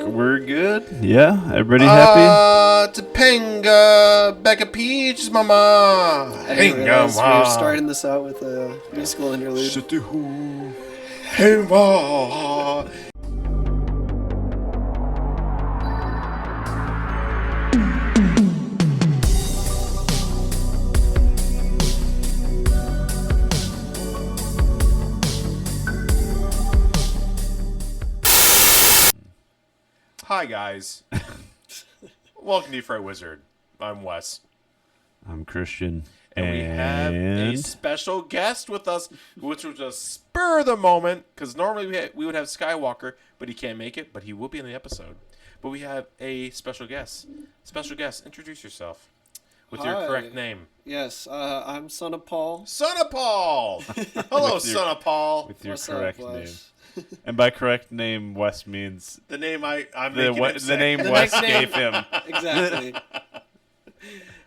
We're good. Yeah, everybody happy? Topanga, Becca Peach, mama. I didn't realize we were starting this out with a musical interlude. Hey, ma. Hi, guys. Welcome to Fright Wizard. I'm Wes. I'm Christian. And we have a special guest with us, which was a spur of the moment, because normally we would have Skywalker, but he can't make it, but he will be in the episode. But we have a special guest. Special guest, introduce yourself with your correct name. Yes, I'm Son of Paul. Son of Paul! Hello, Son of Paul. With your What's correct up, name. Wes? And by correct name, Wes means The name I'm the, making him say. name The Wes next name. gave him. Exactly.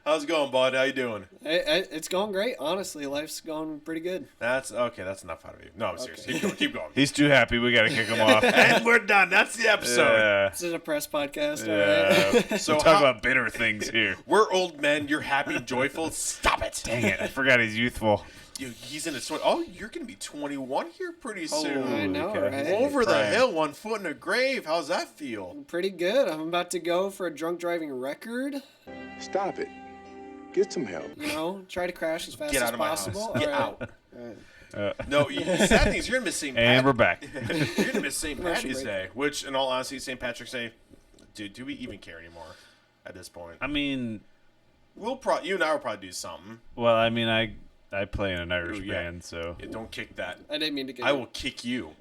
How's it going, bud? How you doing? It's going great, honestly. Life's going pretty good. That's okay. That's enough out of you. No, I'm serious. Keep going. Keep going. He's too happy. We got to kick him off. And we're done. That's the episode. Yeah. This is a press podcast, Yeah. alright? So we talk about bitter things here. we're old men. You're happy and joyful. Stop it. Dang it. I forgot he's youthful. He's in his 20s. Oh, you're going to be 21 here pretty soon. I know, Okay. right? Over the Prime. hill, 1 foot in a grave. How's that feel? Pretty good. I'm about to go for a drunk driving record. Stop it. Get some help. You know, try to crash as fast Get as out of my possible. house. Get Alright. out. Alright. No, sad thing is you're going to miss St. And we're back. You're going to miss St. Commercial Patty's break. Day, which, in all honesty, St. Patrick's Day, dude, do we even care anymore at this point? I mean, You and I will probably do something. well, I mean, I play in an Irish Ooh, yeah. band, so. Yeah, don't kick that. I didn't mean to get I will kick you.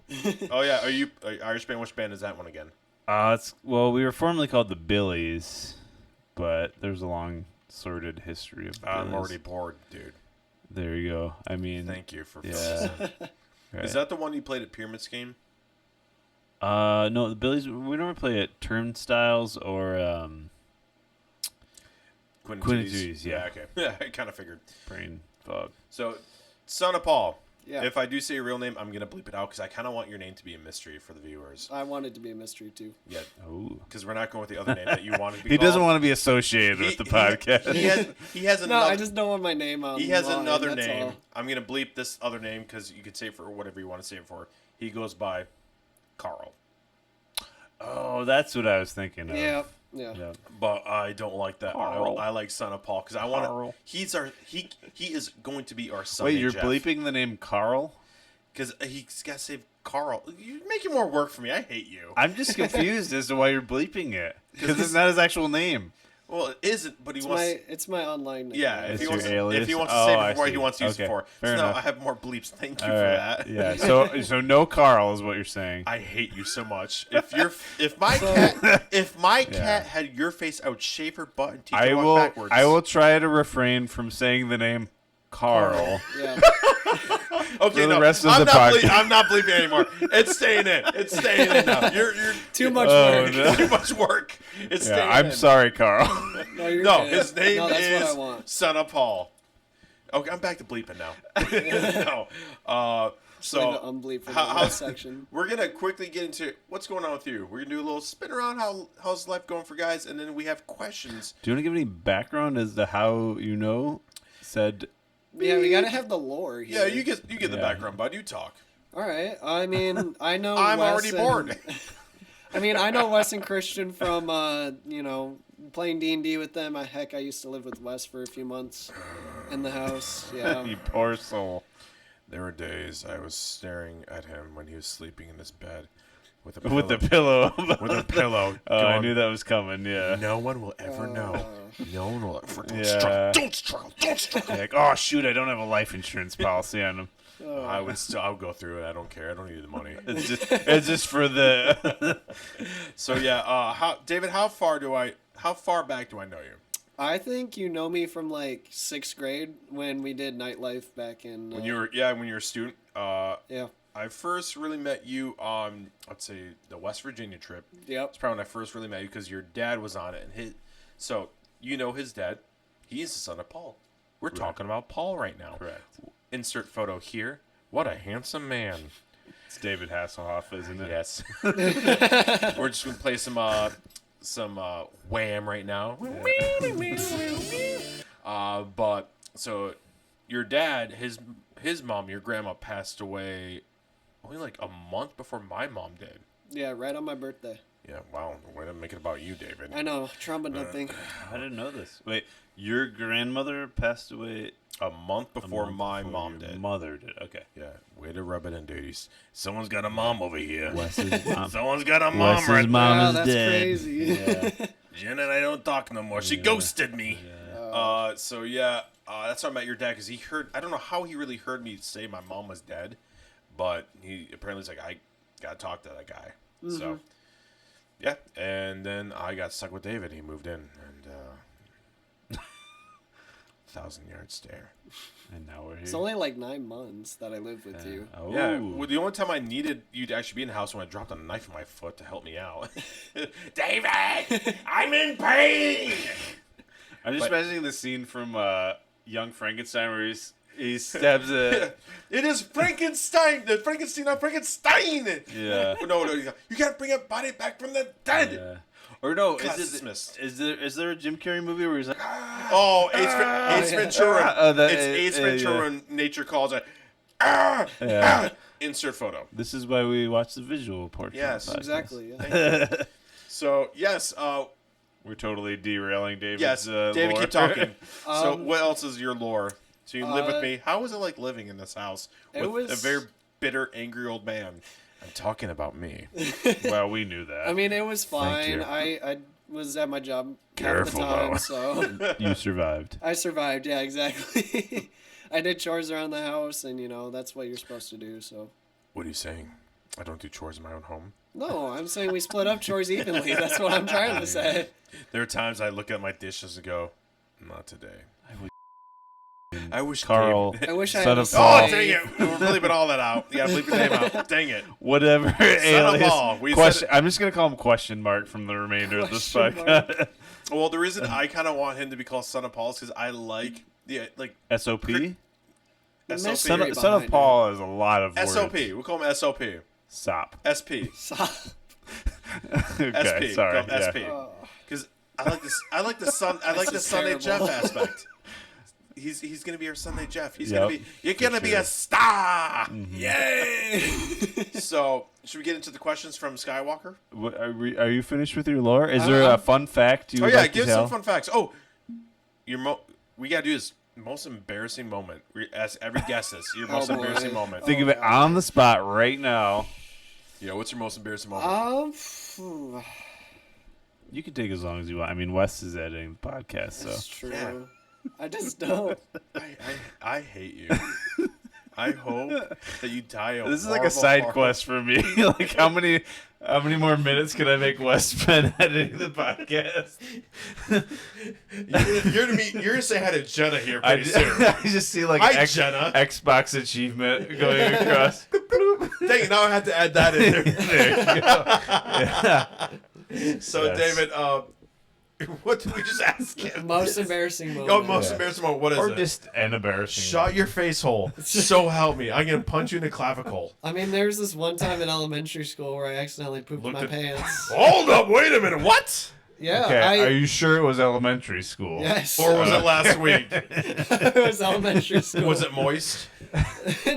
Oh, yeah. Are you Irish band? Which band is that one again? We were formerly called the Billies, but there's a long, sordid history of Billies. I'm already bored, dude. There you go. I mean, Thank you for yeah. Right. Is that the one you played at Pyramid Scheme? No, the Billies. We don't play at Turnstiles or Quinn Quinn Titties. Titties, yeah. Okay. Yeah, I kind of figured. Brain Fog. So, Son of Paul. Yeah. If I do say your real name, I'm going to bleep it out because I kind of want your name to be a mystery for the viewers. I want it to be a mystery, too. Yeah. Oh, Because we're not going with the other name that you wanted to be he doesn't called. want to be associated with the podcast. He has No, another. I just don't want my name on He has line, another that's name. all. I'm going to bleep this other name because you could say it for whatever you want to say it for. He goes by Carl. Oh, that's what I was thinking of. Yeah. Yeah. Yeah. But I don't like that. Carl. I like Son of Paul because I want Carl. to. He is going to be our son. Wait, you're bleeping the name Carl? Because he's got to say Carl. You're making more work for me. I hate you. I'm just confused as to why you're bleeping it. Because it's not his actual name. Well, it isn't, but he wants. It's my online name. Yeah, It's if he wants, your alias? if he wants to Oh, say I it before, he see. wants to use it Okay, for. fair So now enough. I have more bleeps. Thank you All for right. that. Yeah. So no Carl is what you're saying. I hate you so much. If my cat had your face, I would shave her butt and teach her to walk backwards. I will try to refrain from saying the name Carl. Yeah. Okay, for the no, rest of I'm the not podcast. I'm not bleeping anymore. It's staying in. It's staying in now. You're Too much Oh, work. no. too much work. It's Yeah, staying I'm in. sorry, Carl. No, you're No, good. his name no, that's is what I want. Son of Paul. Okay, I'm back to bleeping now. No. Leave So it unbleep for how- the next section. we're gonna quickly get into what's going on with you. We're gonna do a little spin around how's life going for guys, and then we have questions. Do you want to give any background as to how you know said? Yeah, we gotta have the lore here. Yeah, you get the Yeah. background, bud. You talk. All right. I mean, I know. I'm Wes already and- bored. I mean, I know Wes and Christian from playing D&D with them. I used to live with Wes for a few months in the house. Yeah. You poor soul. There were days I was staring at him when he was sleeping in his bed with a pillow. With the pillow. with a pillow. Oh, I going, knew that was coming. Yeah. No one will ever know. No one will ever. Don't Yeah. struggle. Don't struggle. Don't struggle. Like, oh shoot, I don't have a life insurance policy on him. I would go through it. I don't care. I don't need the money. It's just for the. So yeah, David, how far back do I know you? I think you know me from like 6th grade when we did nightlife back in. When you were a student. Yeah. I first really met you on, let's say, the West Virginia trip. Yep. That's probably when I first really met you because your dad was on it, and so you know his dad. He is the son of Paul. We're talking about Paul right now. Correct. Insert photo here. What a handsome man. It's David Hasselhoff, isn't it? Yes. We're just gonna play some Wham right now. But so your dad, his mom, your grandma passed away only like a month before my mom did. Yeah, right on my birthday. Yeah, wow. Way to make it about you, David. I know, trauma dumping. I didn't know this. Wait, your grandmother passed away A month before month my before mom your did. Mother did. Okay. Yeah, way to rub it in, duties. Someone's got a mom over here. Wes's mom. Someone's got a mom Wes's right mom Wow, is that's dead. crazy. Yeah. Jen and I don't talk no more. She ghosted me. So yeah, that's how I met your dad because he heard. I don't know how he really heard me say my mom was dead, but he apparently was like, I gotta talk to that guy. So yeah, and then I got stuck with David. He moved in, and 1,000-yard stare. And now we're here. It's only like 9 months that I lived with you. Oh. Yeah, well, the only time I needed you to actually be in the house when I dropped a knife in my foot to help me out. David, I'm in pain. I'm just imagining the scene from Young Frankenstein where he stabs a... It is Frankenstein. The Frankenstein, not Frankenstein. Yeah. No, you can't bring a body back from the dead. Yeah. Or no, Class is dismissed. there a Jim Carrey movie where he's like... Oh, Ace Ventura. Oh, that- It's Ace yeah, Ventura and Nature Calls. Insert photo. This is why we watch the visual portion. Yes, of the podcast. Exactly, yeah. So, yes, We're totally derailing David's yes, David, lore. keep talking. So, what else is your lore? So you live with Uh, me. How was it like living in this house it with was- a very bitter, angry old man? I'm talking about me. Well, we knew that. I mean, it was Thank fine. you. I was at my job Careful, half the though. time, so you survived. I survived. Yeah, exactly. I did chores around the house, and that's what you're supposed to do. So What are you saying? I don't do chores in my own home. no, I'm saying we split up chores evenly. That's what I'm trying to say. There are times I look at my dishes and go, not today. I I wish Carl, Dave- I wish I son had a of Oh, Paul. say. dang it. We're really put all that out. You gotta bleep your name out. Dang it. Whatever. Son of alias- Paul. We question, said I'm just going to call him question mark from the remainder of this Question podcast. Well, the reason I kind of want him to be called Son of Paul is because I like SOP? SOP. Mystery Son of behind it. Paul has a lot of words. SOP. We'll call him SOP. Sop. SP. Okay, SP. sorry. Call him Yeah. SP. Because I like this. I like the son. I like the is Sunday terrible. Jeff aspect. He's gonna be our Sunday Jeff. He's Yep, gonna be. You're gonna be sure. a star. Mm-hmm. Yay! So should we get into the questions from Skywalker? What, are you finished with your lore? Is there a fun fact you Oh would yeah, like give to tell? some fun facts. Oh, we gotta do this most embarrassing moment. As every guest is your most boy. embarrassing moment. Think of it on the spot right now. Yeah, what's your most embarrassing moment? Phew, You can take as long as you want. I mean, Wes is editing the podcast, so. that's true. Yeah. I just don't. I hate you. I hope that you die a This is like a horrible, side horrible- quest for me. Like, how many more minutes can I make Wes spend editing the podcast? You're gonna say hi to Jenna here I, pretty soon. I just see like Hi, Jenna. Xbox achievement going across. Dang it, now I have to add that in there. There you go. Yeah. So Yes. David, what did we just ask him? Most embarrassing moment. Oh, most Yeah. embarrassing moment. What is Or it? just an embarrassing. Shot your face hole. So help me. I'm gonna punch you in the clavicle. I mean, there was this one time in elementary school where I accidentally pooped Looked my at- pants. Hold up, wait a minute. What? Yeah, Okay, are you sure it was elementary school? Yes. Or was it last week? it was elementary school. Was it moist?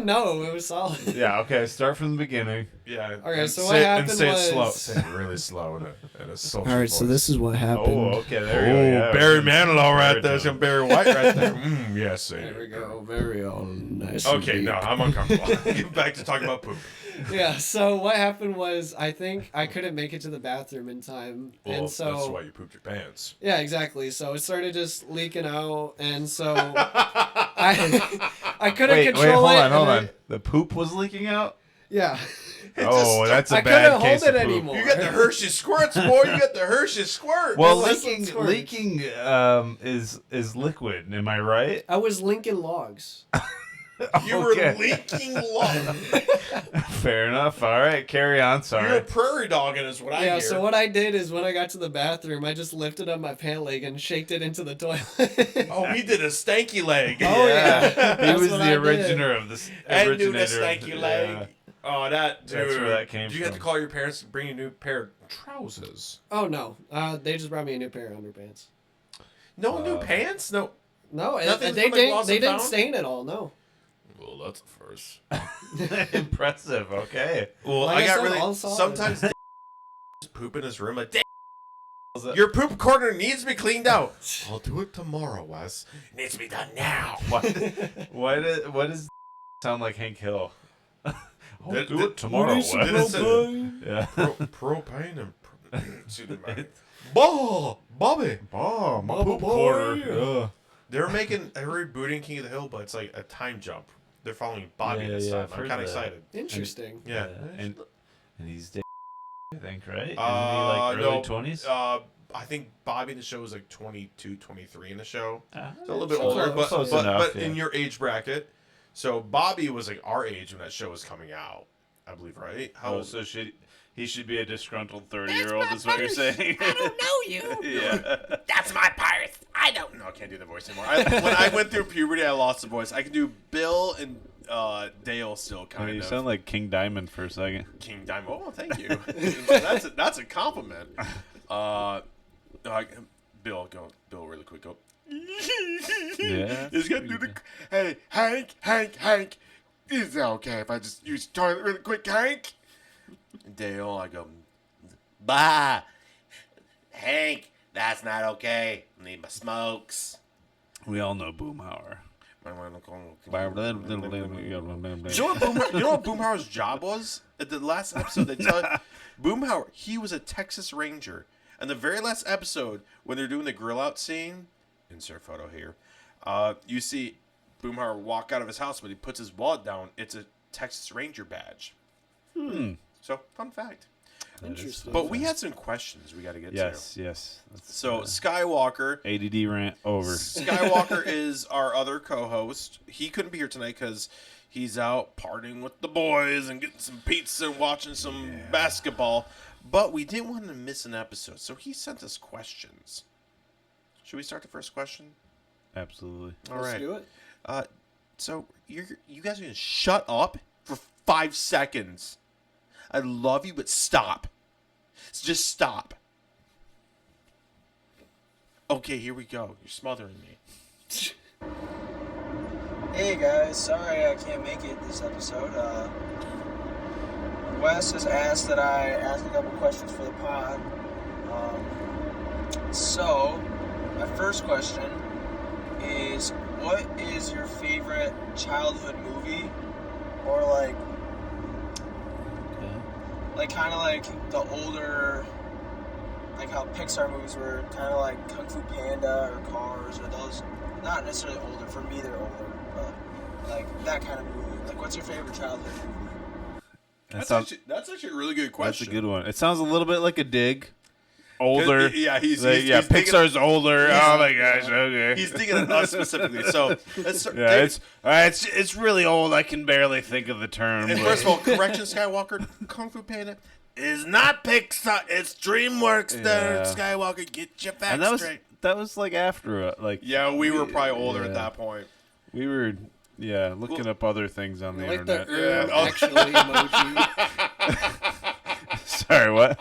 No, it was solid. Yeah, okay, start from the beginning. Yeah. Okay, and so say, what and happened say it slow. was- Say it really slow in a social All right, so voice. this is what happened. Oh, okay, there you Oh, go. Yeah, Barry it was- Manilow right there. Baritone. Some Barry White right there. Yes, There we there. go. Very nice. Okay, no, I'm uncomfortable. Get back to talking about poop. Yeah. So what happened was, I think I couldn't make it to the bathroom in time, Well, and so that's why you pooped your pants. yeah, exactly. So it started just leaking out, and so I couldn't Wait, control hold it. on, hold and on. The poop was leaking out? Yeah. Oh, that's a I bad couldn't case hold of it poop. anymore. You got the Hershey squirts, boy. You got the Hershey squirt. Well, It wasn't leaking squirts. is liquid. Am I right? I was linking logs. you okay. were leaking love. Fair enough. All right, carry on. You're a Sorry. prairie dogging is what I Yeah, hear. so what I did is when I got to the bathroom, I just lifted up my pant leg and shaked it into the toilet. Oh, he did a stanky leg. Oh, yeah. He That's was what the I did. originator of this. And doing a originator of stanky leg. Oh, that dude. That's where that came Do you have to from. call your parents to bring you a new pair of trousers? Oh no, they just brought me a new pair of underpants. No new pants? No. No, Nothing's they been, like, lost didn't. They and didn't found? stain at all. No. Well, that's a first. Impressive. Okay. Well, Like I I got said, really. all solid. Sometimes poop in his room. Like, your poop corner needs to be cleaned out. I'll do it tomorrow, Wes. It needs to be done now. Why does sound like Hank Hill? I'll Did- do did- it tomorrow. did it Wes. say- Yeah. Propane and excuse me, Bobby. Oh, my Bubba poop boy. quarter. They're rebooting King of the Hill, but it's like a time jump. They're following Bobby this time. I've I'm heard kind of that. excited. Interesting. Yeah. And he's dead, I think, right? Isn't he No, like early 20s? I think Bobby in the show is like 22, 23 in the show. Ah, So a little bit Close. older, but Close but, enough, but yeah. in your age bracket. So Bobby was like our age when that show was coming out, I believe, right? How Oh, old? so he should be a disgruntled 30-year-old is what you're saying. I don't know you. Yeah. That's my pirates. I don't know. No, I can't do the voice anymore. When I went through puberty, I lost the voice. I can do Bill and Dale still I kind mean, you of. sound like King Diamond for a second. King Diamond. Oh, thank you. that's a compliment. Bill, really quick, go. Yeah. He's gonna do the. Hey, Hank. Is it okay if I just use the toilet really quick, Hank? Dale, I go. Bah. Hank, that's not okay. I need my smokes. We all know Boomhauer. You know what Boomhauer's job was? At the last episode, they tell Boomhauer he was a Texas Ranger. And the very last episode, when they're doing the grill out scene, insert photo here, you see Boomhauer walk out of his house, but he puts his wallet down. It's a Texas Ranger badge. So, fun fact. Interesting. But we had some questions we got to get to. Yes. That's, So, Skywalker. ADD rant over. Skywalker is our other co-host. He couldn't be here tonight because he's out partying with the boys and getting some pizza and watching some basketball. But we didn't want to miss an episode, so he sent us questions. Should we start the first question? Absolutely. All Let's right. do it. So you guys are gonna shut up for 5 seconds. I love you, but stop. Just stop. Okay, here we go. You're smothering me. Hey guys, sorry I can't make it this episode. Wes has asked that I ask a couple questions for the pod. So, my first question is, what is your favorite childhood movie? Or like kind of like the older, like how Pixar movies were, kind of like Kung Fu Panda or Cars or those. Not necessarily older, for me they're older, but like that kind of movie. Like, what's your favorite childhood movie? That sounds, That's actually a really good that's question. a good one. It sounds a little bit like a dig. Older. Yeah, he's Pixar's thinking, older. Oh my gosh. Okay. he's thinking of us specifically. So, Yeah, it's really old. I can barely think of the term. and but- first of all, correction, Skywalker, Kung Fu Panda is not Pixar. It's DreamWorks. There, Yeah. Skywalker, get your facts and that was straight. like after like Yeah, we were probably older at Yeah. that point. we were looking up other things on the Like the internet. Yeah. actually emoji. Sorry, what?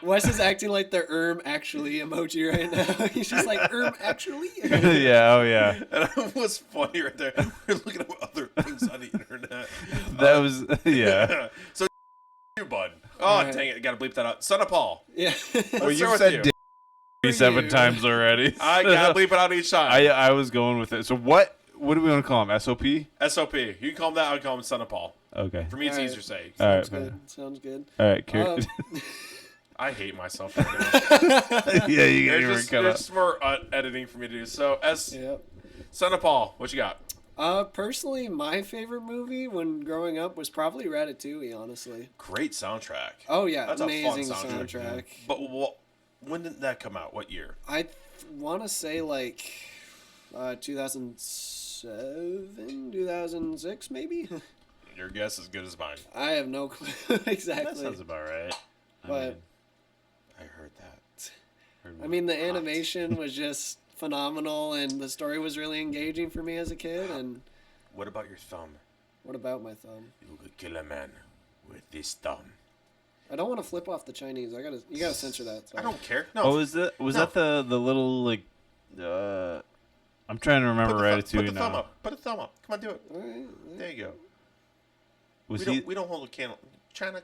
Wes is acting like the actually emoji right now. He's just like actually. Yeah, oh yeah. And it was funny right there. We're looking at other things on the internet. That was yeah. So, you, bud. Oh, Alright. dang it. Got to bleep that out. Son of Paul. Yeah. Well, Let's you've start with said you. 7 times already. I got to bleep it out each time. I was going with it. So what do we want to call him? SOP? SOP. You can call him that. I'll call him Son of Paul. Okay. For me, it's Alright. easier to say. All right. Sounds good. Sounds good. All right. I hate myself right now. Yeah, you got your There's cut up. just more editing for me to do. So, Yep. Son of Paul, what you got? Personally, my favorite movie when growing up was probably Ratatouille. Honestly. Great soundtrack. Oh yeah, That's a fun amazing soundtrack. soundtrack. But when did that come out? What year? I want to say like 2007, 2006, maybe. Your guess is as good as mine. I have no clue That exactly. sounds about right. But I heard that. I mean, the animation was just phenomenal, and the story was really engaging for me as a kid. And What about your thumb? What about my thumb? You could kill a man with this thumb. I don't want to flip off the Chinese. You gotta censor that. I don't care. No. Oh, was that the little like? I'm trying to remember Ratatouille Put the now. thumb up. Put a thumb up. Come on, do it. All right. There you go. Was We don't hold a candle. China,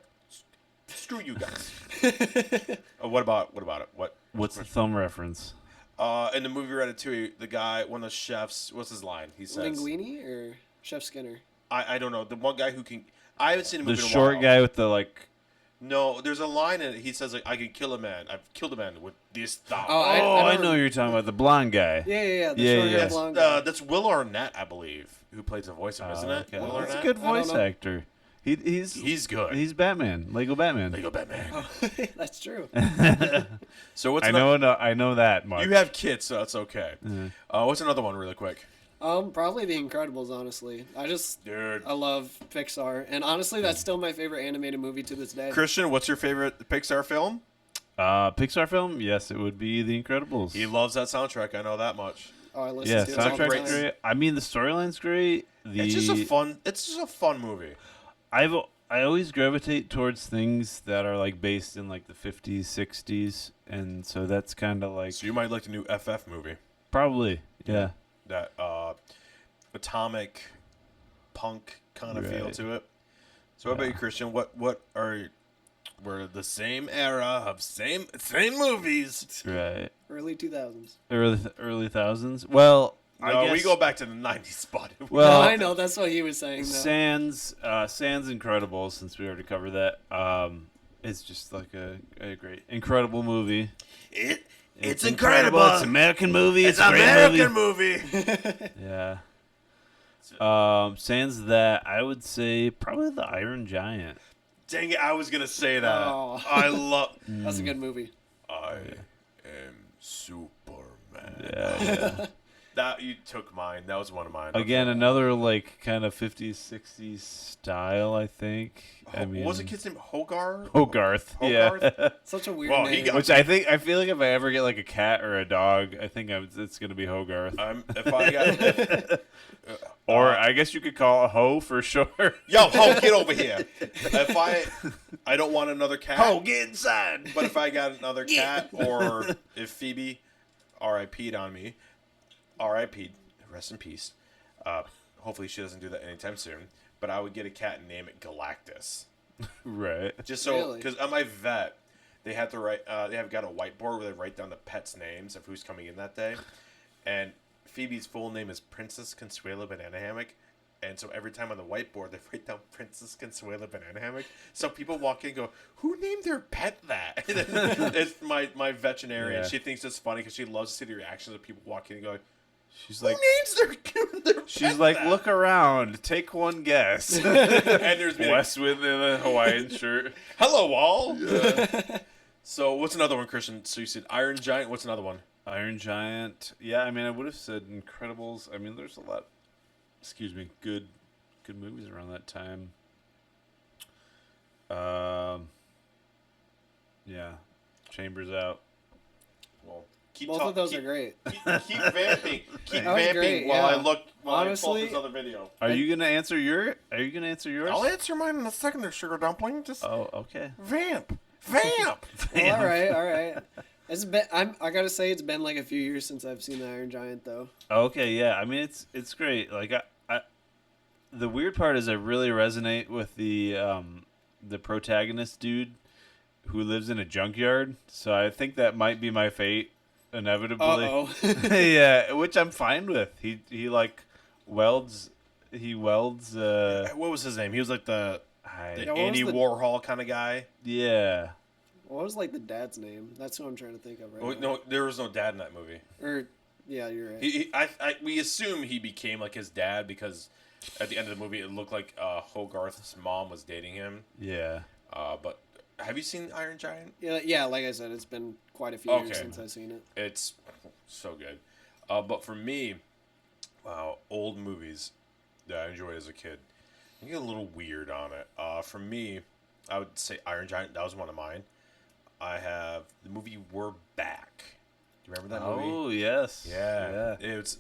screw you guys. What about it? What's the thumb reference? In the movie Ratatouille, the guy, one of the chefs, what's his line? He says, Linguini or Chef Skinner? I don't know. The one guy who can. I haven't seen the The movie in a short while. guy with the like. No, there's a line in it. He says, like, I can kill a man. I've killed a man with this thumb. Oh, I don't know rem- you're talking about the blonde guy. Yeah. The Yeah, short yeah. hair blonde guy. That's Will Arnett, I believe, who plays the voice of him, isn't it? Okay. Will That's a Arnett? good I don't voice know. actor. He's good. He's Batman, Lego Batman. Lego Batman. That's true. So what's I know that much. You have kids, so that's okay. What's another one, really quick? Probably The Incredibles. Honestly, Dude. I love Pixar, and honestly, that's still my favorite animated movie to this day. Christian, what's your favorite Pixar film? Pixar film? Yes, it would be The Incredibles. He loves that soundtrack. I know that much. Oh, I listen Yeah, to it all the soundtrack's time. great. I mean, the storyline's great. It's just a fun movie. I always gravitate towards things that are like based in like the 50s, 60s, and so that's kind of like So you might like the new FF movie. probably yeah. That atomic punk kind of feel Right. to it. So what about you, Christian? We're the same era of same movies. Right. Early 2000s. Early thousands. Well, I No, guess, we go back to the '90s spot. Well, I know that's what he was saying. Though. Sans Incredible, since we already covered that. It's just like a great, incredible movie. It's incredible. It's an American movie. It's a an great American movie. movie. Yeah. Sans that, I would say probably The Iron Giant. Dang it! I was gonna say that. Oh. I love. That's a good movie. I am Superman. Yeah. That you took mine. That was one of mine. Again, another like kind of 50s, 60s style, I think. I mean, what was the kid's name? Hogarth. Hogarth. Hogarth? Yeah. Such a weird Well, he name. got- Which I feel like if I ever get like a cat or a dog, I think it's gonna be Hogarth. If I got. Or I guess you could call it Ho for sure. Yo, Ho, get over here. If I don't want another cat. Ho, get inside. But if I got another cat, or if Phoebe RIP'd on me, RIP'd, rest in peace. Hopefully she doesn't do that anytime soon. But I would get a cat and name it Galactus. Right. Just so, Really? because on my vet, they have to write. They have got a whiteboard where they write down the pets' names of who's coming in that day, and Phoebe's full name is Princess Consuela Banana Hammock, and so every time on the whiteboard they write down Princess Consuela Banana Hammock. So people walk in and go, "Who named their pet that?" And then it's my veterinarian. Yeah. She thinks it's funny because she loves to see the reactions of people walking and going, She's "Who like, names their she's pet like, that?" look around, take one guess. And there's been Westwood in a Hawaiian shirt. hello all. So what's another one, Christian? So you said Iron Giant. What's another one? Iron Giant. Yeah, I mean, I would have said Incredibles. I mean, there's a lot. Excuse me, good movies around that time. Yeah, Chambers Out. Well, keep Both of those are great. Keep vamping. Keep That was vamping great, while I yeah. look. While I Honestly, pull up this other video. Are you gonna answer yours? I'll answer mine in a second, there, sugar dumpling. Just Oh, okay. vamp. Well, all right. It's been. I gotta say, it's been like a few years since I've seen the Iron Giant, though. Okay, yeah. I mean, it's great. Like I the weird part is I really resonate with the protagonist dude who lives in a junkyard. So I think that might be my fate, inevitably. Uh-oh. Yeah, which I'm fine with. He like welds. He welds. What was his name? He was like the Yeah, what was Andy the- Warhol kind of guy. Yeah. What was like the dad's name? That's who I'm trying to think of right Oh, now. no, there was no dad in that movie. Or yeah, you're right. We assume he became like his dad because at the end of the movie it looked like Hogarth's mom was dating him. Yeah. But have you seen Iron Giant? Yeah, like I said, it's been quite a few years Okay. since I've seen it. It's so good. But for me, wow, old movies that I enjoyed as a kid. I get a little weird on it. For me, I would say Iron Giant. That was one of mine. I have the movie We're Back. Do you remember that movie? Oh yes. Yeah. Yeah. It's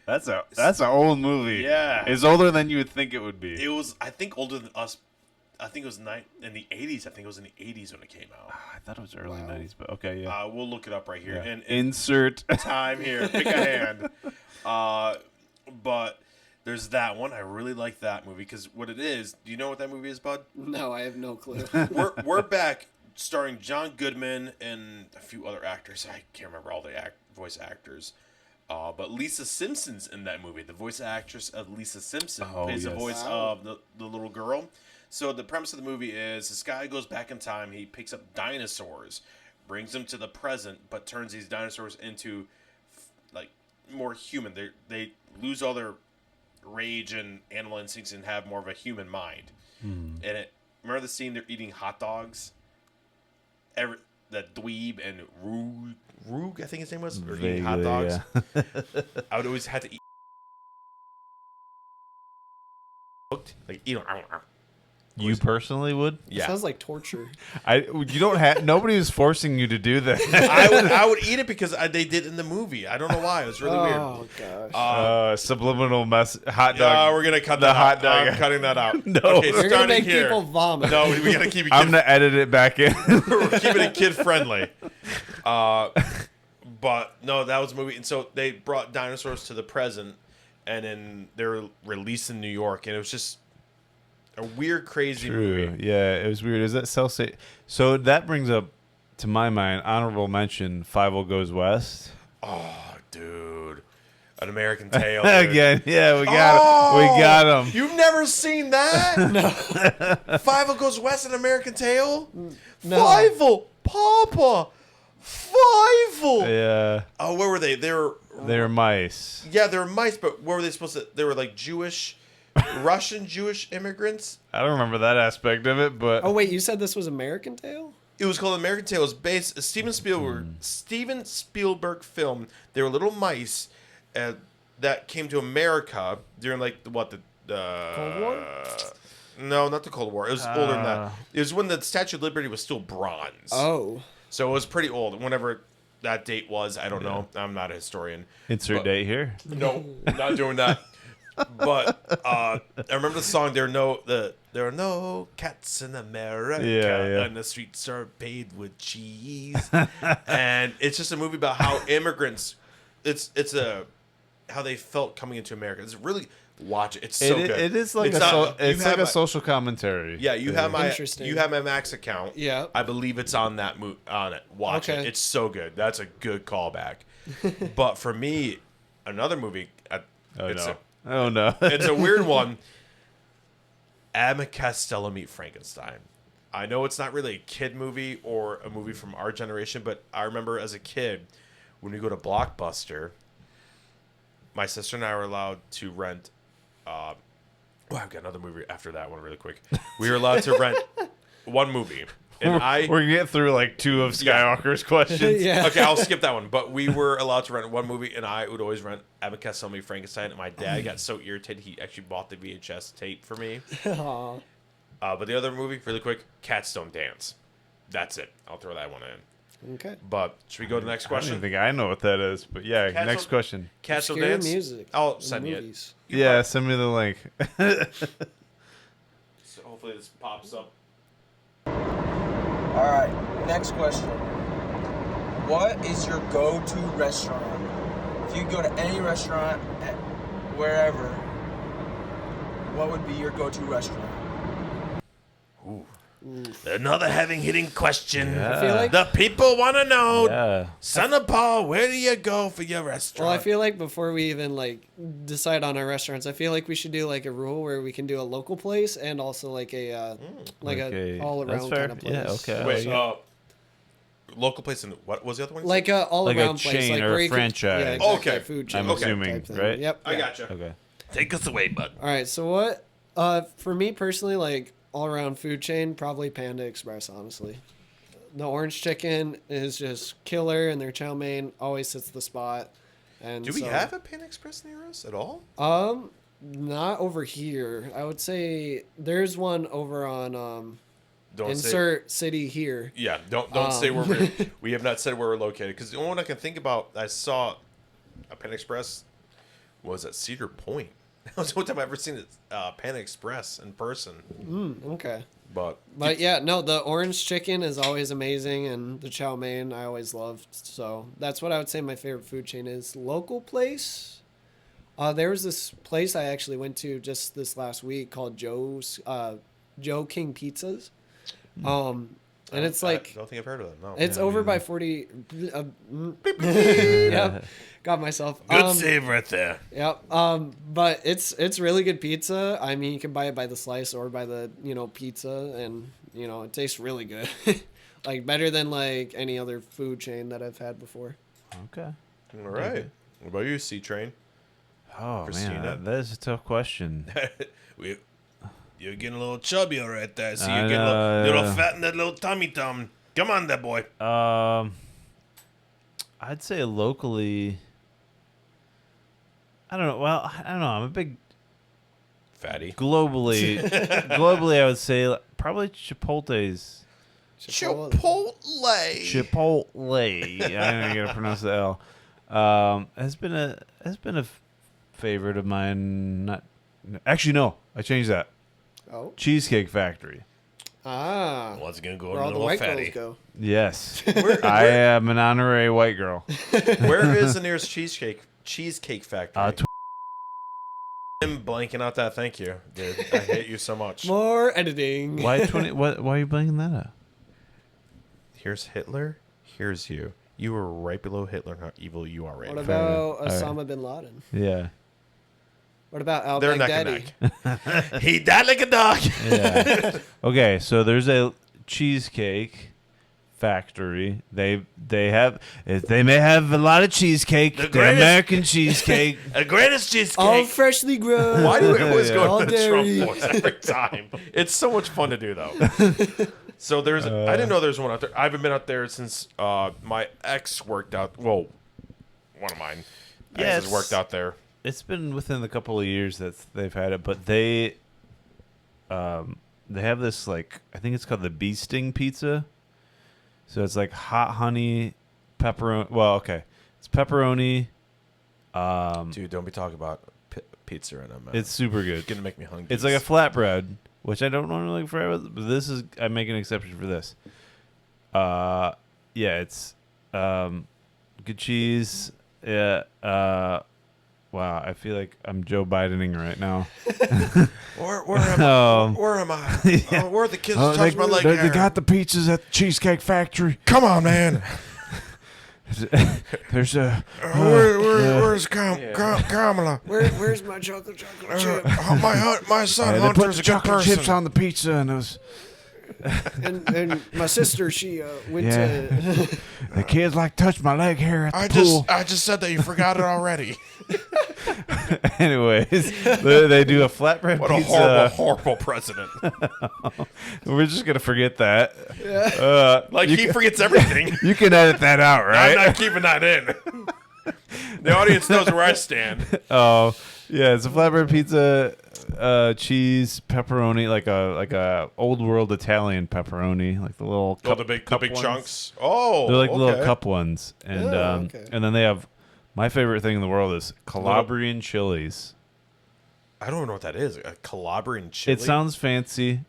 That's an old movie. Yeah. It's older than you would think it would be. It was, I think, older than us. I think it was in the 80s. I think it was in the 80s when it came out. I thought it was early 90s, but okay, yeah. We'll look it up right here. Yeah. And Insert. time here. Pick a hand. But there's that one. I really like that movie because what it is. Do you know what that movie is, Bud? No, I have no clue. We're back, starring John Goodman and a few other actors. I can't remember all the voice actors. But Lisa Simpson's in that movie. The voice actress of Lisa Simpson plays the voice of the little girl. So the premise of the movie is this guy goes back in time. He picks up dinosaurs, brings them to the present, but turns these dinosaurs into like more human. They lose all their rage and animal instincts and have more of a human mind. And remember the scene they're eating hot dogs? That dweeb and Roog, I think his name was, or eating hot dogs. Yeah. I would always have to eat. Like eat them. You personally would? Yeah. Sounds like torture. You don't have. Nobody was forcing you to do that. I would eat it because they did in the movie. I don't know why. It was really weird. Oh gosh. Subliminal hot dog. We're gonna cut the that hot out. dog. I'm cutting that out. No. Okay, You're gonna starting make here. people vomit. No, we gotta keep it. I'm gonna edit it back in. We're keeping it kid friendly. But no, that was a movie, and so they brought dinosaurs to the present, and then they were released in New York, and it was just a weird, crazy True. movie. Yeah, it was weird. Is that So that brings up, to my mind, honorable mention. 50 Goes West. Oh, dude, An American Tail. Dude. Again, yeah, we got him. You've never seen that? No. Five Goes West, An American Tail. No. Five, Papa. Five. Yeah, Oh, where were they? they're mice. Yeah, they were mice, but where were they supposed to? They were like Jewish, Russian Jewish immigrants. I don't remember that aspect of it, but Oh wait, you said this was American Tail? It was called American Tail. It was based Steven Spielberg film. They were little mice that came to America during like the Cold War? No, not the Cold War. It was older than that. It was when the Statue of Liberty was still bronze. Oh. So it was pretty old. Whenever that date was, I don't know. I'm not a historian. insert date here. No, not doing that. But I remember the song. There are no cats in America, Yeah. and the streets are paved with cheese. And it's just a movie about how immigrants. It's how they felt coming into America. It's really watch it. It's so good. It is like it's a social commentary. Yeah, you have my Interesting. Max account. Yeah. I believe it's on that on it. Watch it. Okay. It's so good. That's a good callback. But for me, another movie. Oh no. It's a weird one. Abbott and Costello Meet Frankenstein. I know it's not really a kid movie or a movie from our generation, but I remember as a kid when we go to Blockbuster, my sister and I were allowed to rent. I've got another movie after that one really quick. We were allowed to rent one movie. And We're gonna get through like 2 of Skywalker's questions. Yeah. Okay, I'll skip that one. But we were allowed to rent one movie, and I would always rent Abbott and Costello Meet Frankenstein. And my dad got so irritated, he actually bought the VHS tape for me. Aw. But the other movie, really quick, Cats Don't Dance. That's it. I'll throw that one in. Okay. But should we go to the next I don't question? even think I know what that is, but yeah. Cats Next don't- question. Cats Don't Scary Dance. music. I'll in send you it. movies. Yeah, send me the link. So hopefully this pops up. All right, next question. What is your go-to restaurant? If you could go to any restaurant, wherever, what would be your go-to restaurant? Another hitting question. Yeah. I feel like The people want to know, Yeah. Son of Paul, where do you go for your restaurant? Well, I feel like before we even like decide on our restaurants, I feel like we should do like a rule where we can do a local place and also like a like a all that's around fair. kind of place. Yeah, okay. Wait, So, local place in what was the other one? like a all Like a around place, chain like or where a you could- franchise. yeah, exactly, Okay. a food chain. I'm assuming, type thing. right? Yep. I yeah. gotcha. Okay. Take us away, bud. All right, so what? For me personally, like all around food chain, probably Panda Express. Honestly, the orange chicken is just killer, and their chow mein always hits the spot. And Do we so- have a Pan Express near us at all? Not over here. I would say there's one over on Don't insert city here. Yeah, don't say where we have not said where we're located because the only one I can think about I saw a Pan Express was at Cedar Point. That was the only time I've ever seen it, Panda Express in person. Okay. But Yeah, no, the orange chicken is always amazing, and the chow mein I always loved. So that's what I would say my favorite food chain is. Local place, there was this place I actually went to just this last week called Joe King Pizzas. And it's like, I don't think I've heard of them. No. it's over by 40. Yep, got myself. Good save right there. Yep. But it's really good pizza. I mean, you can buy it by the slice or by the, pizza, and, it tastes really good. Like better than like any other food chain that I've had before. Okay. All right. What about you, C-Train? Oh Christina? man, that is a tough question. You're getting a little chubby right there. See, I you're getting know, a little yeah. fat in that little tummy tum. Come on, there, boy. I'd say locally. I don't know. Well, I don't know. I'm a big Fatty. globally. Globally, I would say probably Chipotle's. Chipotle. Chipotle. I don't gotta pronounce the L. Has been a favorite of mine. Not actually, no. I changed that. Oh. Cheesecake Factory. Ah. Once again, going Where a all the little white fatty. girls go. Yes, I am an honorary white girl. Where is the nearest cheesecake factory? I'm blanking out that. Thank you, dude. I hate you so much. More editing. Why 20? Why are you blanking that up? Here's Hitler. Here's you. You were right below Hitler and how evil you are right What now. about All right. Osama bin Laden? Yeah. What about Al They're Baghdadi? neck and neck. He died like a dog. Yeah. Okay, so there's a cheesecake factory. They may have a lot of cheesecake. The greatest- American cheesecake. The greatest cheesecake. All freshly grown. Why do we always go All to the Trump dairy. voice every time? It's so much fun to do, though. So there's, I didn't know there's one out there. I haven't been out there since my ex worked out. Well, one of mine has worked out there. It's been within a couple of years that they've had it, but they have this, like, I think it's called the Bee Sting pizza. So it's like hot honey, pepperoni. Well, okay, it's pepperoni. Dude, don't be talking about pizza right now, man. It's super good. It's gonna make me hungry. It's like a flatbread, which I don't normally fry with, but this is, I make an exception for this. Yeah, it's good cheese. Yeah. Wow, I feel like I'm Joe Bidening right now. Where am I? Where am I? Yeah. Where are the kids that touch my leg they hair? got the pizzas at the Cheesecake Factory. Come on, man. There's a Where's Kamala? Where's my chocolate chip? My son they put Hunter's the a good chocolate chips person. on the pizza, and it was And my sister, she went Yeah. to. the kids like touched my leg hair at the pool. I just said that you forgot it already. Anyways, they do a flatbread What a pizza. horrible president. We're just gonna forget that. Like, he forgets everything. You can edit that out, I'm right? not keeping that in. The audience knows where I stand. Oh, yeah, it's a flatbread pizza, cheese, pepperoni, like a old world Italian pepperoni, like the little cup, the big ones. chunks. Oh, They're like okay. little cup ones, and okay. and then they have my favorite thing in the world is Calabrian chilies. I don't know what that is. A Calabrian chili. It sounds fancy,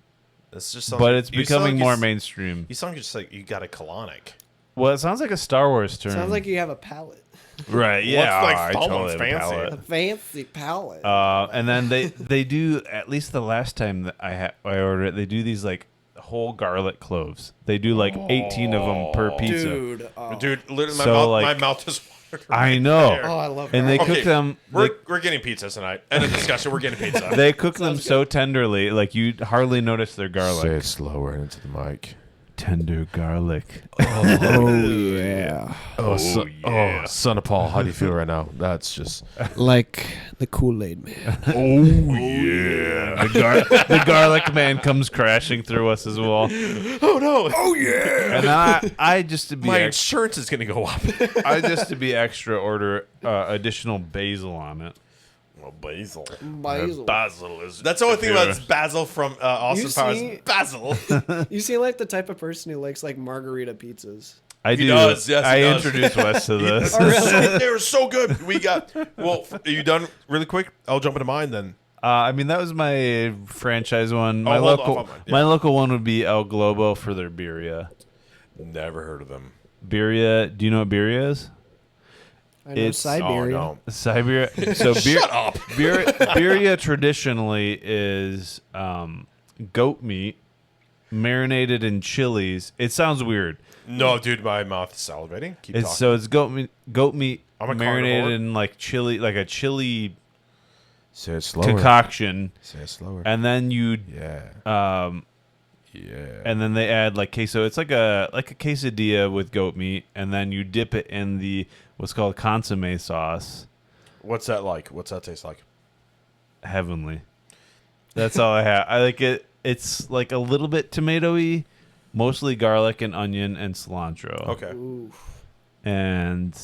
It's just sounds but like- it's you sound becoming like more you mainstream. You sound just like you got a colonic. Well, it sounds like a Star Wars term. Sounds like you have a palate. right? Yeah, like I someone's totally have a fancy? palate. A fancy palate. And then they do, at least the last time that I ordered it, they do these like whole garlic cloves. They do like 18 of them per pizza. Dude. Oh. Dude, literally, So, my like- mouth just watered. I know. there. Oh, I love And they that. cook them. We're getting pizza tonight. End of discussion. We're getting pizza. They cook them so tenderly, like you hardly notice their garlic. Say it slower into the mic. Tender garlic. Oh, yeah. Oh, son of Paul, how do you feel right now? That's just. Like the Kool-Aid man. Yeah. The garlic man comes crashing through us as well. Oh no! Oh yeah! And I just to be My insurance is gonna go up. I just to be extra order additional basil on it. Well, basil. Basil. Basil is. That's the only thing about Basil from Austin You Powers. see- Basil. You seem like the type of person who likes like margarita pizzas. I He do. does, yes, he I does. introduced Wes to this. They were so good. We got. Well, are you done really quick? I'll jump into mine then. I mean, that was my franchise one. My hold local, off on mine. Yeah. my local one would be El Globo for their birria. Never heard of them. Birria. Do you know what birria is? I know It's- Siberia. Oh, no. Siberia. So Shut up. birria traditionally is goat meat marinated in chilies. It sounds weird. No, dude, my mouth is salivating. Keep talking. So it's goat meat I'm a marinated carnivore. in like chili, like a chili Say it slower. concoction, Say it slower. and then you Yeah. and then they add like queso. It's like a quesadilla with goat meat, and then you dip it in the what's called consomme sauce. What's that like? What's that taste like? Heavenly. That's all I have. I like it. It's like a little bit tomatoey, mostly garlic and onion and cilantro. Okay. Ooh. And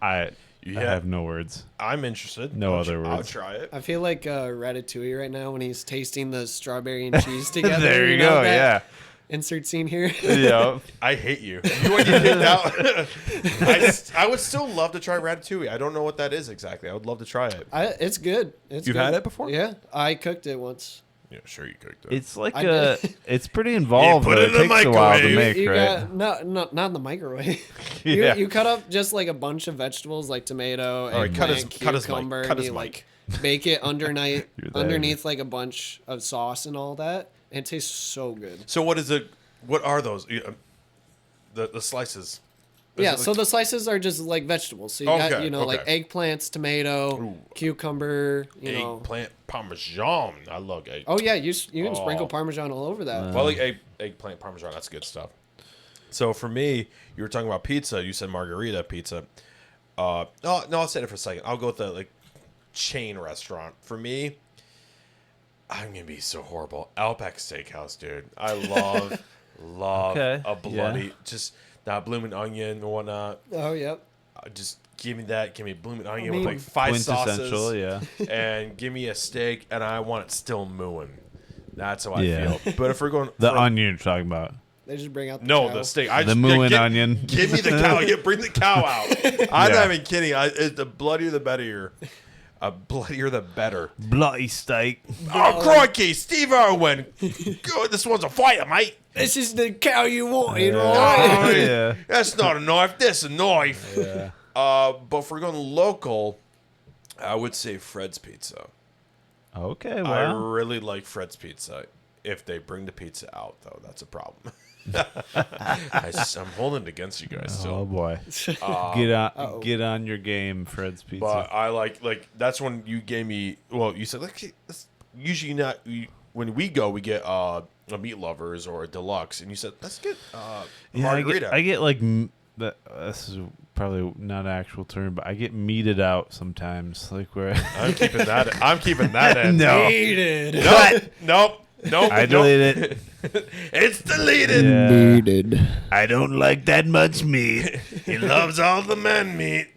I Yeah. have no words. I'm interested. No I'll other I'll words. try it. I feel like Ratatouille right now when he's tasting the strawberry and cheese together. There you know, go. that Yeah. Insert scene here. Yeah. I hate you. You want to get out? I would still love to try Ratatouille. I don't know what that is exactly. I would love to try it. It's good. It's You've good. had it before? Yeah, I cooked it once. Yeah, sure you cooked it. It's like I it's pretty involved. put but it in the takes a while to microwave. make, You right? got not in the microwave. Yeah. You cut up just like a bunch of vegetables like tomato, All right, cut eggplant, his mic, cucumber, cut and his you mic. like bake it underneath You're there. underneath like a bunch of sauce and all that. And it tastes so good. So what is it? What are those? The slices. Is Yeah, it so like- the slices are just like vegetables. So you got, Okay, like okay. eggplants, tomato, Ooh. cucumber, you know. eggplant parmesan. I love egg. Oh yeah, you can sprinkle Oh. parmesan all over that. Well, I like eggplant parmesan. That's good stuff. So for me, you were talking about pizza. You said margarita pizza. No, I'll say it for a second. I'll go with the like chain restaurant. For me, I'm gonna be so horrible. Outback Steakhouse, dude. I love Okay, a bloody yeah. just that blooming onion and whatnot. Oh yep. Just give me that. Give me blooming onion mean- with like 5 Quintessential, sauces. yeah. And give me a steak, and I want it still mooing. That's how I Yeah. feel. But if we're going The for- onion you're talking about. They just bring out the no, cow. the steak. I The just mooing onion. Give me the cow. Yeah, bring the cow out. I'm Yeah. not even kidding. The bloodier the better. Bloodier the better. Bloody steak. Oh, crikey, Steve Irwin. Good, this one's a fire, mate. This is the cow you wanted, Oh, right? Yeah. That's not a knife. This is a knife. Yeah. But if we're going local, I would say Fred's Pizza. Okay, I wow. really like Fred's Pizza. If they bring the pizza out, though, that's a problem. I'm holding it against you guys Oh still. boy. Get on your game, Fred's Pizza. But I like that's when you gave me. Well, you said like usually not. When we go, we get a meat lovers or a deluxe, and you said let's get Yeah, margarita. I get like this is probably not an actual term, but I get meated out sometimes. Like where I'm keeping that. I'm keeping that in. No. Hated. Nope. I delete it. It's deleted. Yeah. Hated. I don't like that much meat. He loves all the man meat.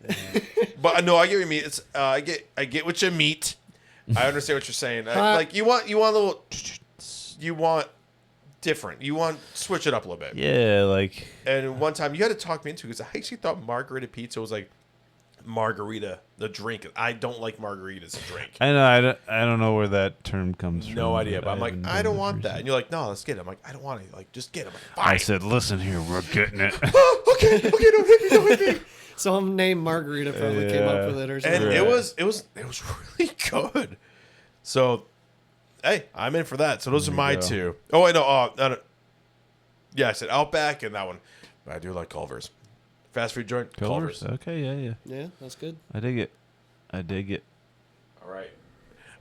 But no, I get what you mean. It's I get what you meat. I understand what you're saying. Like you want a little. You want different. You want switch it up a little bit. Yeah, like And one time you had to talk me into it because I actually thought margarita pizza was like margarita, the drink. I don't like margaritas as a drink. I don't know where that term comes from. No idea. But I'm like, haven't I done don't the want that. research. And you're like, no, let's get it. I'm like, I don't want it. Like, just get it. I'm like, I fine. said, listen here, we're getting it. okay, don't hit me. Some named Margarita probably came up with it or something. And Right. it was really good. So, hey, I'm in for that. So those are my go. two. Oh wait, no. Yeah, I said Outback and that one. But I do like Culver's. Fast food joint, Culver's. Okay, yeah. Yeah, that's good. I dig it. All right.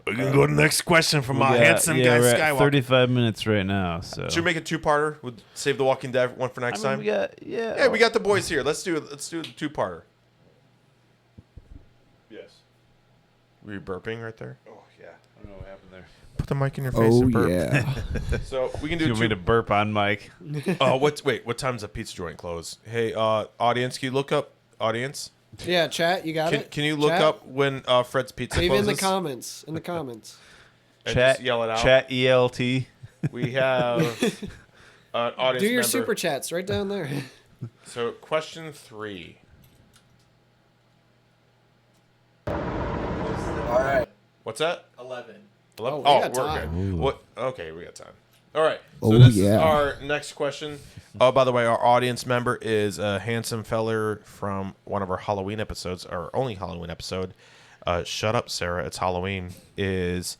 We can go to the next question from We my got- handsome yeah, guy we're at Skywalker. 35 minutes right now, so. Should we make a two-parter? We'll save the Walking Dead one for next time. We got, Yeah, we got the boys here. Let's do the two-parter. Yes. Were you burping right there? Oh yeah. I don't know what happened there. Put the mic in your face and burp. yeah. So we can do You want me to burp on Mike? what time's the pizza joint close? Hey, audience, can you look up audience? Yeah, chat, you got it? Can you look Chat? up when Fred's Pizza Leave closes? in the comments. In the comments. And just yell it out. Chat ELT. We have audience Do your member. super chats right down there. So, question 3. All right. What's that? 11. 11? Oh, we got we're time. good. What? Okay, we got time. All right. So Oh, this is yeah. our next question. Oh, by the way, our audience member is a handsome feller from one of our Halloween episodes, our only Halloween episode. Shut up, Sarah. It's Halloween. Is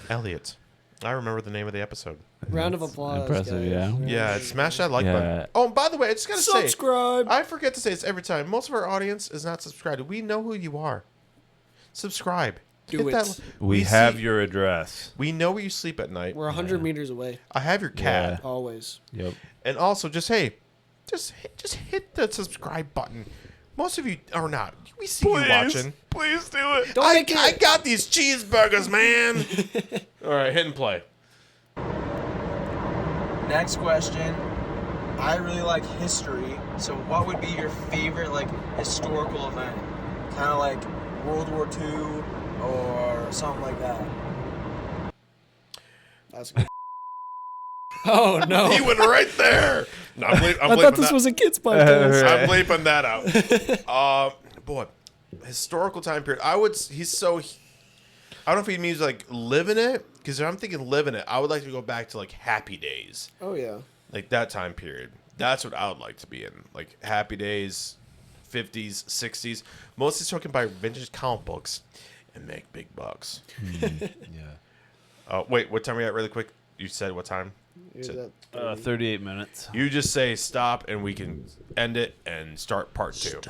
Elliot. I remember the name of the episode. Round of applause. Impressive, guys. Yeah, smash that like Yeah. button. Oh, and by the way, I just gotta say, Subscribe. I forget to say this every time. Most of our audience is not subscribed. We know who you are. Subscribe. Do Hit it. that- We have see- your address. We know where you sleep at night. We're 100 meters away. I have your cat. Yeah. Always. Yep. And also, just hit the subscribe button. Most of you are not. We see you watching. Please do it. Don't make it. I got these cheeseburgers, man. All right, hit and play. Next question. I really like history. So, what would be your favorite like historical event? Kind of like World War II or something like that. That's good. Oh, no. He went right there. No, I'm I bleeping thought this that. was a kid's podcast. I'm bleeping that out. Boy, historical time period. He's so. I don't know if he means like live in it, because I'm thinking live in it. I would like to go back to like Happy Days, Oh, yeah. like that time period. That's what I would like to be in, like Happy Days, 50s, 60s. Mostly so I can buy vintage comic books and make big bucks. Yeah. Wait, what time are we at? Really quick. You said what time? Here's So- that 38 minutes. You just say stop, and we can end it and start part 2.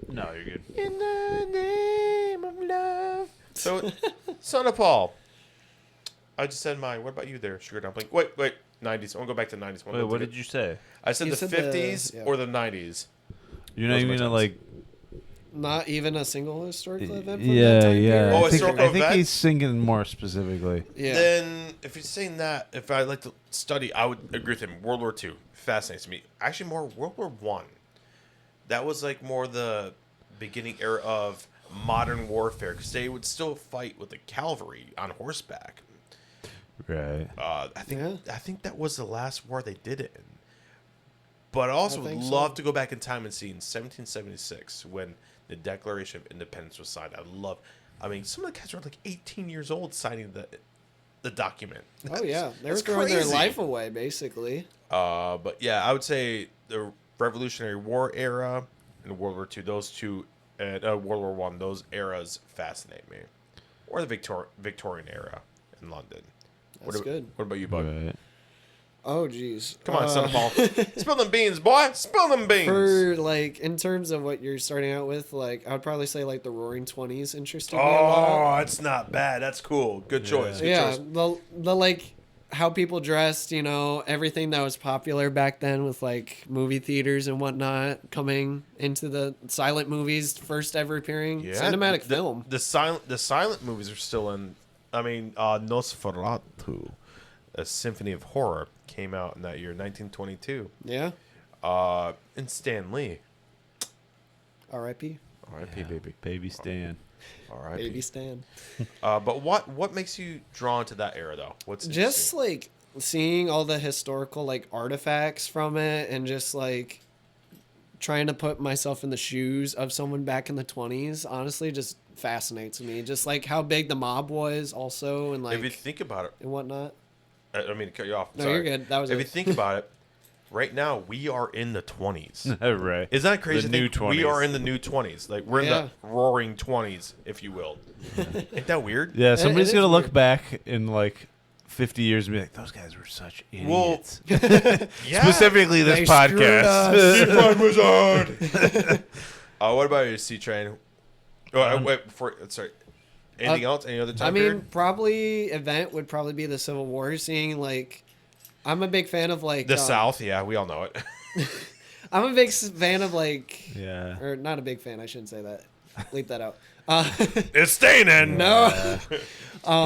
No, you're good. In the name of love. So, Son of Paul. I just said mine. What about you there, Sugar Dumpling? Wait. 90s. I want to go back to 90s. Wait, what did you say? I said You the said 50s yeah. or the 90s. You're not Those are even my gonna times. like. Not even a single historical event from that Yeah, time yeah. period? Oh, I think, historical I think event? he's thinking more specifically. Yeah. Then, if you're saying that, if I like to study, I would agree with him. World War II fascinates me. Actually, more World War One. That was like more the beginning era of modern warfare, because they would still fight with the cavalry on horseback. Right. I think that was the last war they did it in. But I also I would think so. love to go back in time and see in 1776 when the Declaration of Independence was signed. I mean, some of the guys were like 18 years old signing the document. Oh, yeah. They were That's throwing their crazy. life away, basically. But yeah, I would say the Revolutionary War era and World War II, those two, and World War One, those eras fascinate me. Or the Victorian era in London. That's good. What about you, bud? Right. Oh, geez. Come on, son of Paul. Spill them beans, boy. Spill them beans. For, like, in terms of what you're starting out with, like, I would probably say, like, the Roaring Twenties interested me a lot. Oh, that's not bad. That's cool. Good choice. Good Yeah, choice. the like how people dressed, you know, everything that was popular back then with like movie theaters and whatnot coming into the silent movies first ever appearing cinematic film. The silent movies are still in. I mean, Nosferatu, a symphony of horror, came out in that year, 1922. Yeah. And Stan Lee. R.I.P. R.I.P. baby. Baby Stan. R.I.P. Baby Stan. But what makes you drawn to that era though? What's Just interesting? like seeing all the historical like artifacts from it and just like trying to put myself in the shoes of someone back in the 20s honestly just fascinates me. Just like how big the mob was also and like if you think about it, and whatnot. I don't mean to cut you off. No, Sorry. you're good. That was if it. you think about it, right now we are in the 20s. Right. Isn't that crazy? The to new think we 20s. are in the new 20s. Like we're in Yeah. the roaring 20s, if you will. Ain't that weird? Yeah, somebody's is gonna look weird. back in like 50 years and be like, "Those guys were such Well, idiots." Yeah. Specifically, this They screwed podcast. Wizard. What about your C Train? Oh, wait, before sorry. Anything else? Any other time I mean, period? probably event would probably be the Civil War. Seeing like, I'm a big fan of like The South. Yeah, we all know it. I'm a big fan of like, Yeah. or not a big fan. I shouldn't say that. Leave that out. It's staying in. No,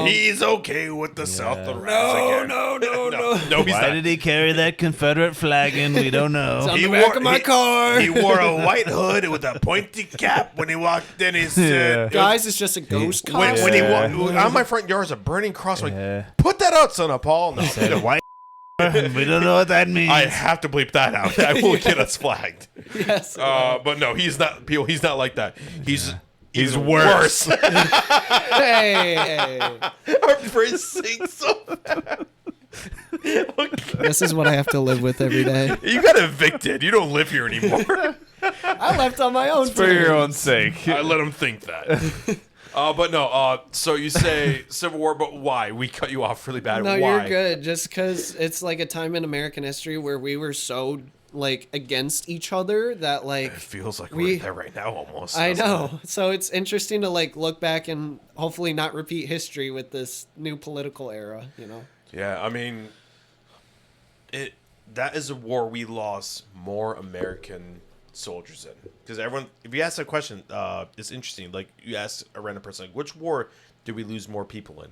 He's okay with the South. To rise no, again. no, no, no. No, he's Why not. did he carry that Confederate flag in? We don't know. It's on He the back wore- of my he- car. He wore a white hood with a pointy cap when he walked in. He said, Guys, it's just a ghost when, costume. when he Yeah. walked on my front yard is a burning cross. I'm like, Yeah. put that out, son of Paul. No, Said white We don't know what that means. I have to bleep that out. I will get us flagged. Yes. But no, he's not. People, he's not like that. He's He's worse. Hey. Our brain sinks so fast. This is what I have to live with every day. You got evicted. You don't live here anymore. I left on my own. For your own sake. I let him think that. But no. So you say Civil War, but why? We cut you off really bad. No, Why? you're good. Just because it's like a time in American history where we were so like against each other that like It feels like we- we're there right now, almost. I doesn't know. So it's interesting to like look back and hopefully not repeat history with this new political era. You know. it? Yeah, I mean, that is a war we lost more American soldiers in, because everyone, if you ask that question, it's interesting. Like you ask a random person, like, which war did we lose more people in?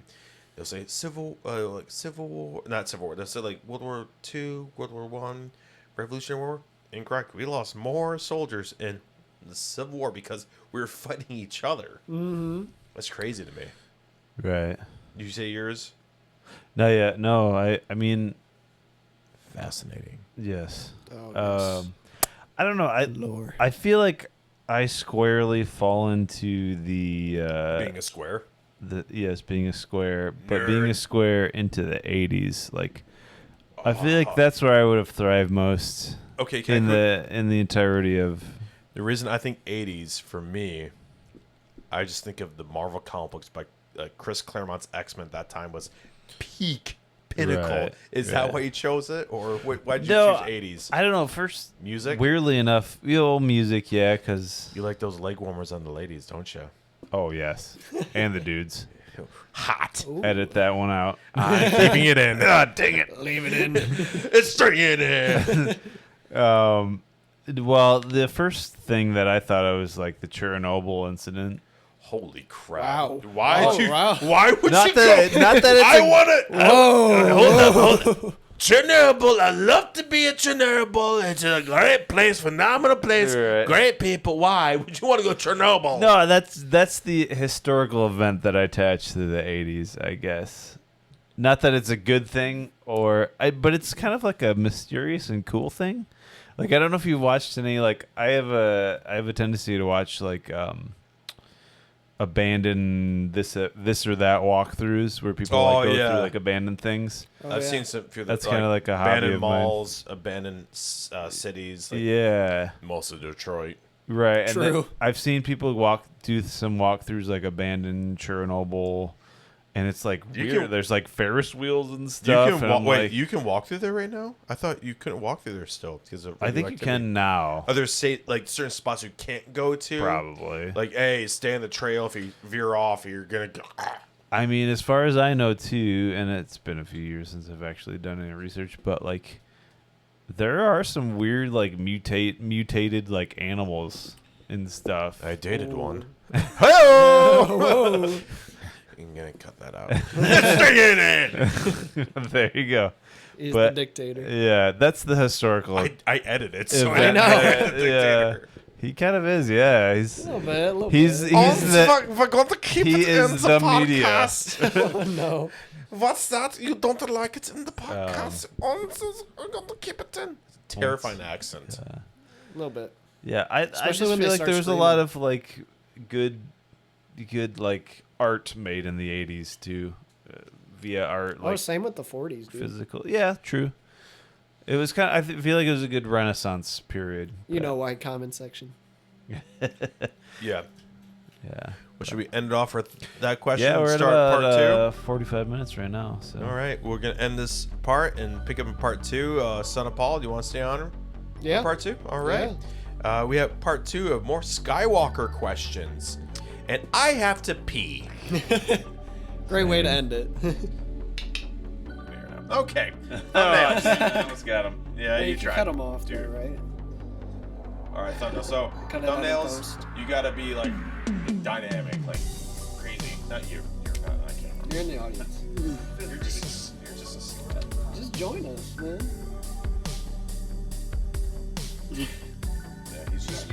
They'll say Civil War, not Civil War. They'll say like World War II, World War One, Revolutionary War. Incorrect. We lost more soldiers in the Civil War because we were fighting each other. Mm-hmm. That's crazy to me. Right. You say yours? No, yeah. No, I mean, Fascinating. yes. Oh, yes. I don't know. Lore. I feel like I squarely fall into the Being a square. being a square, but Nerd. being a square into the 80s. Like, I feel like that's where I would have thrived most Okay, in the entirety of. The reason I think 80s for me, I just think of the Marvel comic books by Chris Claremont's X-Men at that time was peak pinnacle. Right, Is right. that why you chose it, or why did you No, choose 80s? I don't know. First, Music? weirdly enough, music, yeah, because You like those leg warmers on the ladies, don't you? oh yes, and the dudes. Hot. Edit that one out. I'm keeping it in. God dang it. Leave it in. It's staying in. Well, the first thing that I thought of was like the Chernobyl incident. Holy crap! Wow. Why? Oh, you, wow. Why would Not you that- go? not that it's I a- want to. Whoa. Hold up. Chernobyl. I love to be at Chernobyl. It's a great place, phenomenal place, Right. great people. Why would you want to go to Chernobyl? No, that's the historical event that I attach to the 80s, I guess. Not that it's a good thing, but it's kind of like a mysterious and cool thing. Like, I don't know if you've watched any, like, I have a tendency to watch like abandoned this or that walkthroughs where people Oh, like go yeah. through like abandoned things. Oh, I've yeah. seen some few. That's kinda like a hobby abandoned of mine. malls, abandoned cities. Like Yeah. most of Detroit. Right. And then True. I've seen people do some walkthroughs like abandoned Chernobyl, and it's like You weird. can- There's like Ferris wheels and stuff. You can and I'm wait. like, You can walk through there right now. I thought you couldn't walk through there still because of I think you radioactivity. can now. Are there like certain spots you can't go to? Probably. Like, hey, stay on the trail. If you veer off, you're gonna go. I mean, as far as I know, too, and it's been a few years since I've actually done any research, but like, there are some weird like mutated like animals and stuff. I dated one. Hello. I'm gonna cut that out. Stay in it. There you go. He's But- the dictator. Yeah, that's the historical. I edit it, so event. I know. Yeah, he kind of is. Yeah, he's A little bit. A little he's bit. we're going to keep he it is in the the media. podcast. Oh, no. What's that? You don't like it in the podcast? I'm going to keep it in. Terrifying accent. A little bit. yeah. I just Especially when feel they like start there was a screaming. lot of like good like art made in the 80s too, via art. Oh, Like, same with the 40s, dude. physical. Yeah, true. It was kind of. Feel like it was a good Renaissance period. You know why comment section. Yeah. Yeah. Well, should we end it off with that question Yeah, and we're at start about part 45 minutes right now. So. two? All right. We're going to end this part and pick up in part two. Son of Paul, do you want to stay on Yeah. part two? All right. We have part two of more Skywalker questions. And I have to pee. Great way to end it. Okay. Almost got him. Yeah, Hey, you can tried. cut them off, dude, right? All right, thumbnail. So Cut it out in thumbnails, post. you gotta be like dynamic, like crazy. Not you. You're not. I can't remember. You're in the audience. You're just a slut. Just join us, man. Yeah, he's just.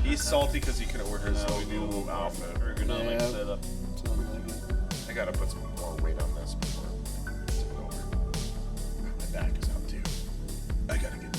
He's salty because he couldn't wear his new outfit. Ergonomic Yeah. setup. Sounds like it. I gotta put some more weight on this before it's over. back is out too. I gotta get